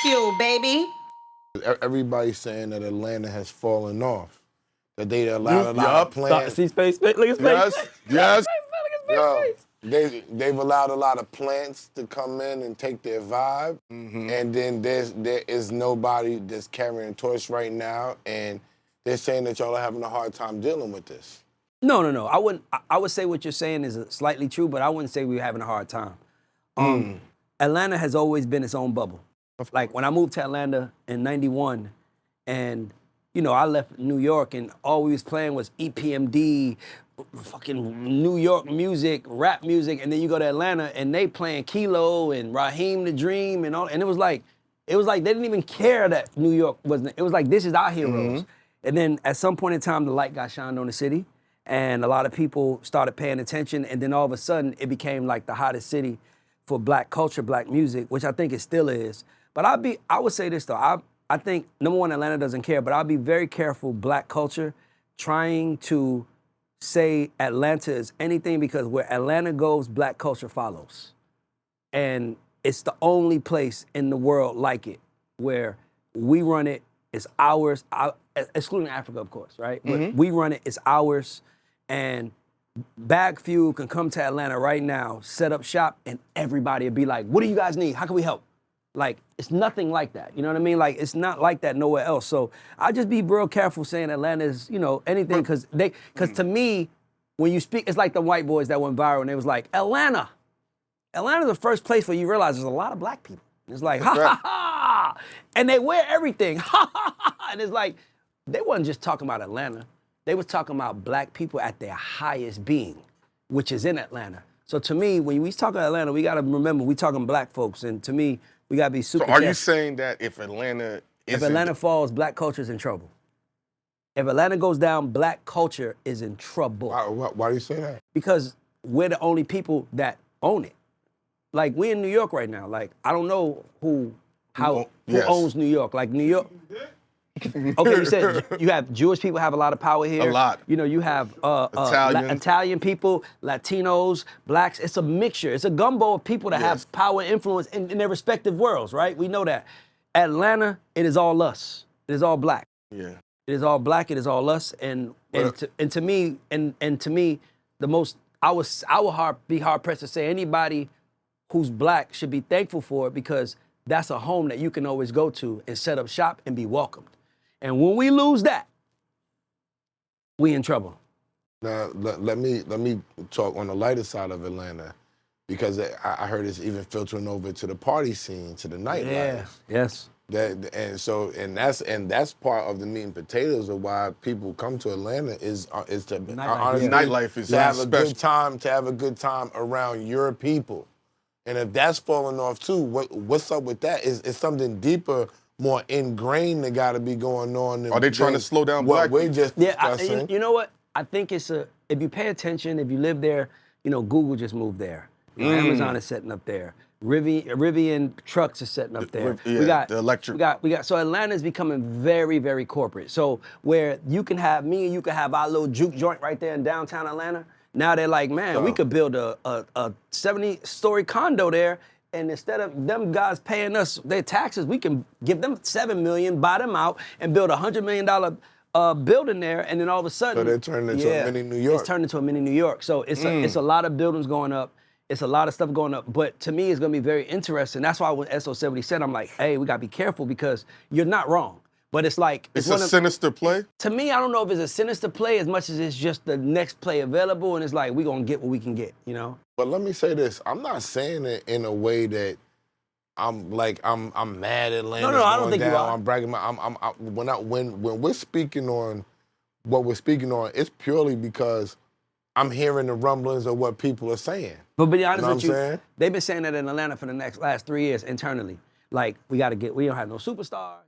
Bagfuel, baby. Everybody's saying that Atlanta has fallen off. That they allowed a lot of plans. See space, look at space. Yes. They've allowed a lot of plants to come in and take their vibe, and then there is nobody that's carrying a torch right now, and they're saying that y'all are having a hard time dealing with this. No. I wouldn't. I would say what you're saying is slightly true, but I wouldn't say we're having a hard time. Atlanta has always been its own bubble. Like when I moved to Atlanta in '91, and I left New York, and all we was playing was EPMD, fucking New York music, rap music, and then you go to Atlanta and they playing Kilo and Raheem the Dream and all, and it was like they didn't even care that New York wasn't. It was like, this is our heroes. And then at some point in time, the light got shined on the city, and a lot of people started paying attention, and then all of a sudden it became like the hottest city for black culture, black music, which I think it still is. But I would say this though, I think, number one, Atlanta doesn't care, but I'll be very careful, black culture, trying to say Atlanta is anything, because where Atlanta goes, black culture follows. And it's the only place in the world like it, where we run it, it's ours, excluding Africa, of course, right? But we run it, it's ours, and Bagfuel can come to Atlanta right now, set up shop, and everybody will be like, what do you guys need? How can we help? Like, it's nothing like that. You know what I mean? Like, it's not like that nowhere else. So I just be real careful saying Atlanta is, anything, because to me, when you speak, it's like the white boys that went viral and they was like, Atlanta's the first place where you realize there's a lot of black people. It's like, ha ha ha, and they wear everything, ha ha ha, and it's like, they wasn't just talking about Atlanta. They was talking about black people at their highest being, which is in Atlanta. So to me, when we talk about Atlanta, we gotta remember we talking black folks, and to me, we gotta be super careful. So are you saying that if Atlanta falls, black culture's in trouble? If Atlanta goes down, black culture is in trouble. Why do you say that? Because we're the only people that own it. Like, we in New York right now. Like, I don't know who owns New York. Like, New York. Okay, you said you have Jewish people have a lot of power here. A lot. You have Italian people, Latinos, blacks. It's a mixture. It's a gumbo of people that have power and influence in their respective worlds, right? We know that. Atlanta, it is all us. It is all black. Yeah. It is all black. It is all us. And to me, the most I would be hard pressed to say anybody who's black should be thankful for it, because that's a home that you can always go to and set up shop and be welcomed. And when we lose that, we in trouble. Now, let me talk on the lighter side of Atlanta, because I heard it's even filtering over to the party scene, to the nightlife. Yeah. Yes. And that's part of the meat and potatoes of why people come to Atlanta is to honestly, nightlife is to have a special. good time, to have a good time around your people. And if that's falling off too, what's up with that? Is something deeper, more ingrained that got to be going on? Are they trying to slow down what black we're just discussing? You know what? I think if you pay attention, if you live there, Google just moved there. Amazon is setting up there. Rivian trucks is setting up there. The electric. So Atlanta is becoming very, very corporate. So where you can have me and you can have our little juke joint right there in downtown Atlanta. Now they're like, man, we could build a 70-story condo there, and instead of them guys paying us their taxes, we can give them $7 million, buy them out, and build a $100 million building there, and then all of a sudden, so they're turning into a mini New York. It's turned into a mini New York. So it's a lot of buildings going up. It's a lot of stuff going up. But to me, it's going to be very interesting. That's why when SO70 said, I'm like, hey, we got to be careful, because you're not wrong. But it's like... It's a sinister play? To me, I don't know if it's a sinister play as much as it's just the next play available, and it's like, we're going to get what we can get, But let me say this. I'm not saying it in a way that I'm mad at Atlanta. No, I don't think you are. I'm bragging. When we're speaking on what we're speaking on, it's purely because I'm hearing the rumblings of what people are saying. But be honest with you, they've been saying that in Atlanta for the last 3 years internally. Like, we don't have no superstars.